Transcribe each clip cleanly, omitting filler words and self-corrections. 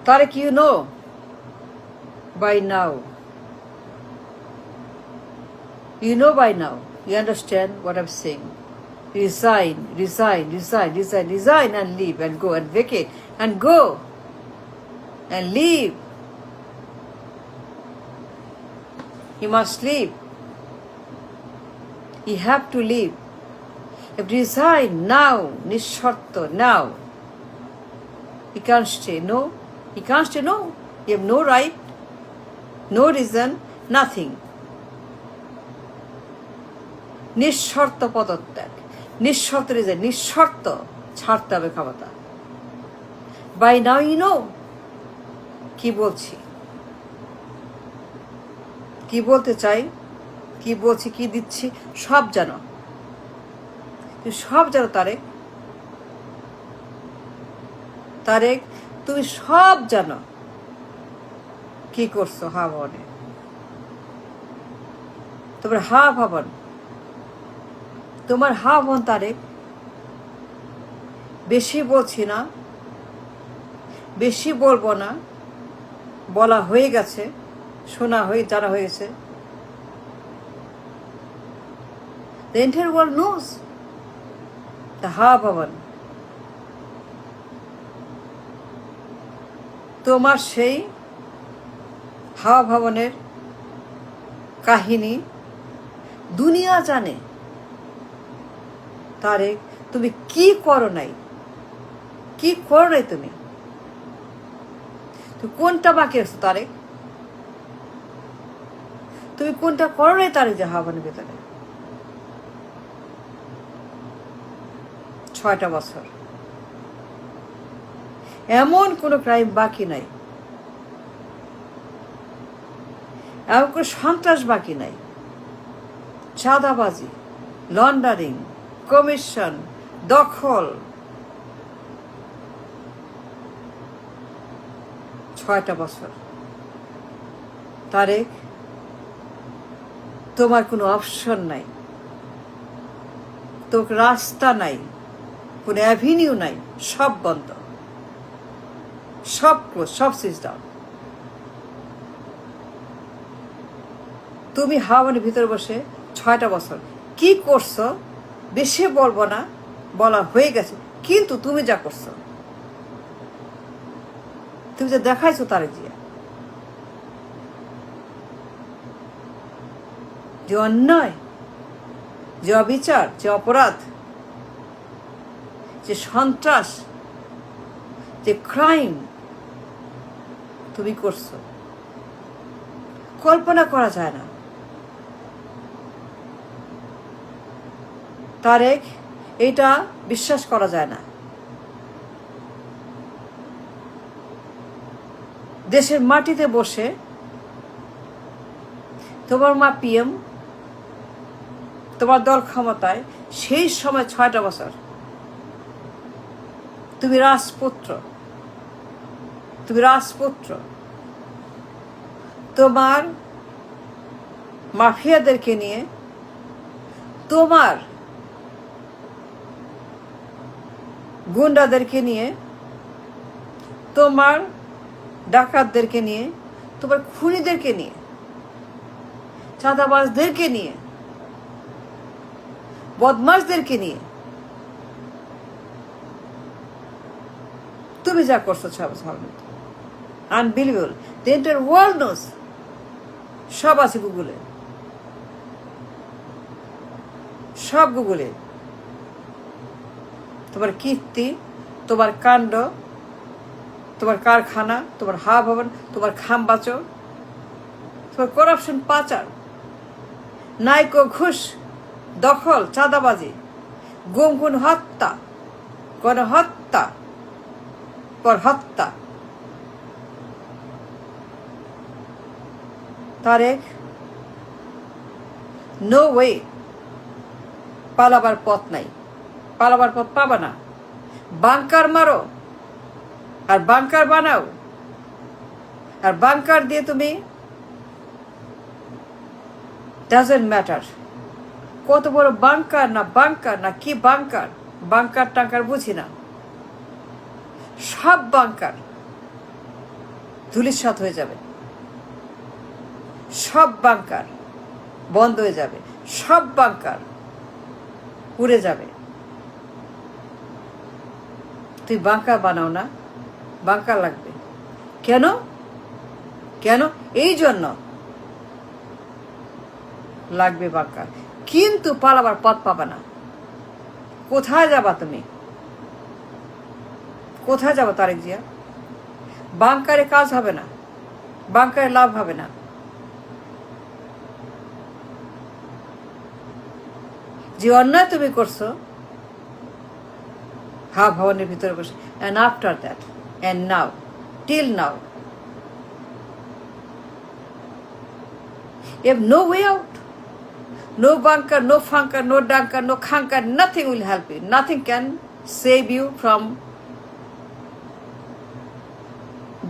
Tariq, you know by now. You know by now. You understand what I'm saying. Resign and leave and go and vacate and go and leave. You must leave. You have to leave. You have to resign now, nisharto, now. You can't stay, no. You can't stay, no. You have no right, no reason, nothing. নিঃশর্ত পদত্যাগ, নিঃশর্ত resign, নিঃশর্ত ছাড়তে হবে ক্ষমতা। By now you know কি বলছি, কি বলতে চাই, কি বলছি, কি দিচ্ছি, সব জানো, সব জানো তারেক। তারেক, তুমি সব জানো কি করছো হা ভবনে। তোমার হা ভবন, তোমার হা ভবন তারেক। বেশি বলছি না, বেশি বলবো না, বলা হয়ে গেছে, শোনা হয়ে জানা হয়ে গেছে। The entire world knows the হা ভবন। তোমার সেই হা ভবনের কাহিনী দুনিয়া জানে। তারেক, তুমি কি করো নাই, কি করো নাই তুমি কোনটা বাকি আছো তারেক? তুমি কোনটা করো নাই তারেক যে হা ভবনের ভেতরে 6টা বছর এমন কোনো ক্রাইম বাকি নাই, এমন কোনো সন্ত্রাস বাকি নাই। চাঁদাবাজি, লন্ডারিং, কমিশন, দখল, 6টা বছর। তারেক, তোমার কোনো অপশন নাই, তোমার রাস্তা নাই, কোনো অ্যাভিনিউ নাই, সব বন্ধ, সব ক্লোজ, সব সুইচ ডাউন। তুমি হাওয়ানের ভিতরে বসে 6টা বছর কি করছো বেশি বলবো না, বলা হয়ে গেছে। কিন্তু তুমি যা করছো, তুমি যা দেখাইছো তারেক জিয়া, যে অন্যায়, যে অবিচার, যে অপরাধ, যে সন্ত্রাস, যে ক্রাইম তুমি করছো, কল্পনা করা যায় না। তারেক, এটা বিশ্বাস করা যায় না। দেশের মাটিতে বসে তোমার মা পিএম, তোমার দল ক্ষমতায়, সেই সময় 6টা বছর তুমি রাজপুত্র, তুমি রাজপুত্র, তোমার মাফিয়াদেরকে নিয়ে, তোমার গুন্ডাদেরকে নিয়ে, তোমার ডাকাতদেরকে নিয়ে, তোমার খুনিদেরকে নিয়ে, চাঁদাবাজদেরকে নিয়ে, বদমাশদেরকে নিয়ে তুমি যা করছো 6 বছর, unbelievable. The entire world knows, সব আছে গুগলে, সব গুগলে। তোমার কীর্তি, তোমার কাণ্ড, তোমার কারখানা, তোমার হা ভবন, তোমার খামবাচর, তোমার করাপশন, পাচার, নাইকো, ঘুষ, দখল, চাঁদাবাজি, গুম খুন, হত্যা, গণহত্যা পর হত্যা। তারেক, নো ওয়ে, পালাবার পথ নাই, পালাবার পথ পাবা না। বাংকার মারো আর বাংকার বানাও, আর বাংকার দিয়ে তুমি, ডাজন্ট ম্যাটার কত বড় বাংকার না কি বাংকার, বাংকার টাঙ্কার বুঝি না, সব বাংকার, ধূলিসাৎ হয়ে যাবে, সব বাংকার বন্ধ হয়ে যাবে, সব বাংকার উড়ে যাবে। তুই বাংকার বানাও না, বাংকার লাগবে কেন? কেন? এই জন্য লাগবে বাংকার, কিন্তু পালাবার পথ পাবে না। কোথায় যাবা তুমি? কোথায় যাবো তারেক জিয়া? বাংকারে কাজ হবে না, বাংকারে লাভ হবে না। যে অন্যায় তুমি করছো ভবনের ভিতরে বসে, and after that and now till now you have no way out, no bunker, no funker, no dunker, no khanker, nothing will help you, nothing can save you from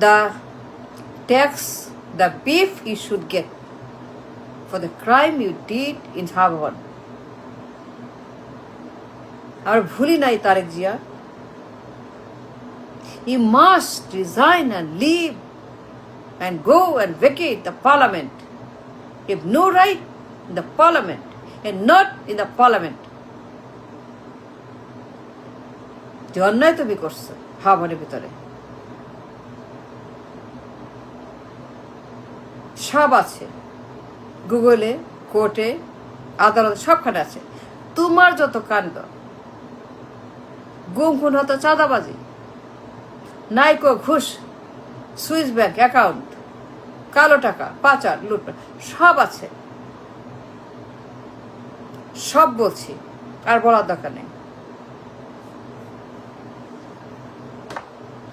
the tax, the beef you should get for the crime you did in Bhavan. আর ভুলি নাই Tarique Zia, you must resign and leave and go and vacate the parliament. You have no right in the parliament and not in the parliament. যে অন্যায় তুমি করছো ভবনের ভিতরে সব আছে, গুগলে, কোর্টে, আদালতে, সবখানে আছে। তোমার যত কাণ্ড, গুম খুন হতো, চাঁদাবাজি, নাইকো, ঘুষ, সুইস ব্যাংক অ্যাকাউন্ট, কালো টাকা, পাচার, লুটপাট, সব আছে, সব বলছি, আর বলার দরকার নেই,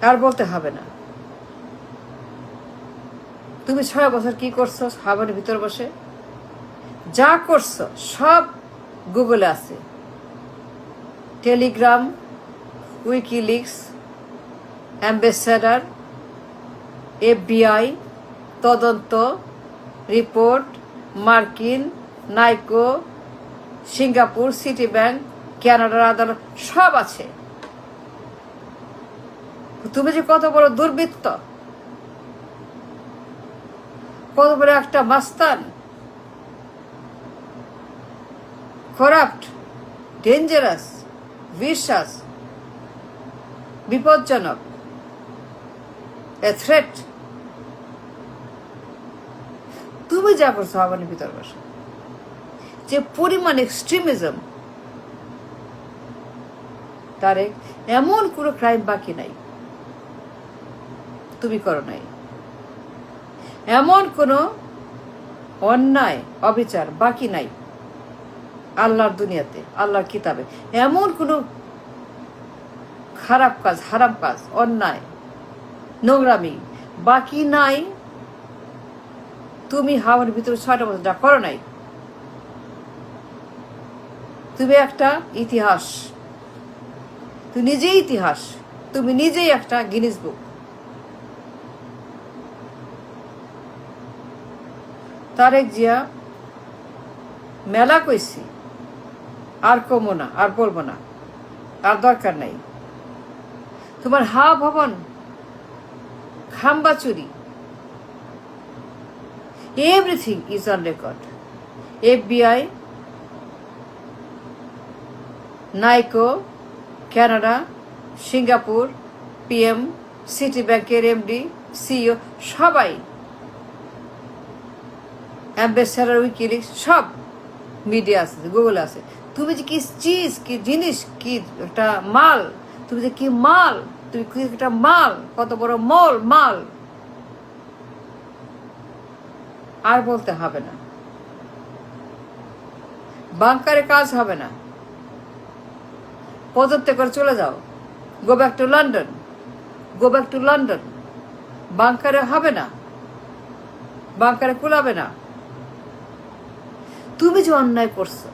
আর বলতে হবে না। তুমি 6 বছর কি করছো ভবনের ভিতরে বসে? যা করছো সব গুগলে আছে, টেলিগ্রাম, উইকিলিক্স, অ্যাম্বাসেডর, FBI, তদন্ত রিপোর্ট, মার্কিন, নাইকো, সিঙ্গাপুর, সিটি ব্যাংক, কানাডার আদালত, সব আছে। তুমি যে কত বড় দুর্বৃত্ত, কত বড় একটা মাস্তান, করাপ্ট, ডেঞ্জারাস, ভিশাস, বিপজ্জনক, এ থ্রেট, তুমি যা করছো ভবনের ভিতর বসে, যে পরিমাণ এক্সট্রিমিজম, তারেক, এমন কোনো ক্রাইম বাকি নাই তুমি করো নাই, এমন কোনো অন্যায় অবিচার বাকি নাই আল্লাহর দুনিয়াতে, আল্লাহর কিতাবে, এমন কোনো খারাপ কাজ, হারাম কাজ, অন্যায়, নোংরামি বাকি নাই তুমি ভবনের ভিতরে 6টা বছর যা করো নাই। তুমি একটা ইতিহাস, তুমি নিজেই ইতিহাস, তুমি নিজেই একটা গিনিস বুক। তারেক জিয়া, মেলা কইছি, আর কমো না, আর বলবো না, আর দরকার নাই। তোমার ভবন, খাম্বা চুরি, everything is on record. FBI, Niko, Canada, Singapore, PM, city ব্যাংকের MD, CEO, সবাই, অ্যাম্বাসেডর, উইকিলিক্স, সব মিডিয়া আছে, গুগল আছে। তুমি যে কি চিজ, কি জিনিস, কি একটা মাল, তুমি যে কি মাল, তুমি কি একটা মাল, কত বড় মাল, আর বলতে হবে না। বাংকারে কাজ হবে না, পদত্যাগ করে চলে যাও, go back to London, go back to London. বাংকারে হবে না, বাংকারে কুলাবে না। তুমি যে অন্যায় করছো,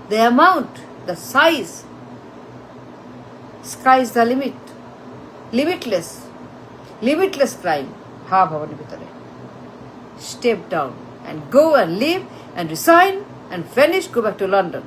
the amount, the size, sky is the limit, limitless crime ভবনের ভিতরে। Step down and go and live and resign and vanish, go back to London.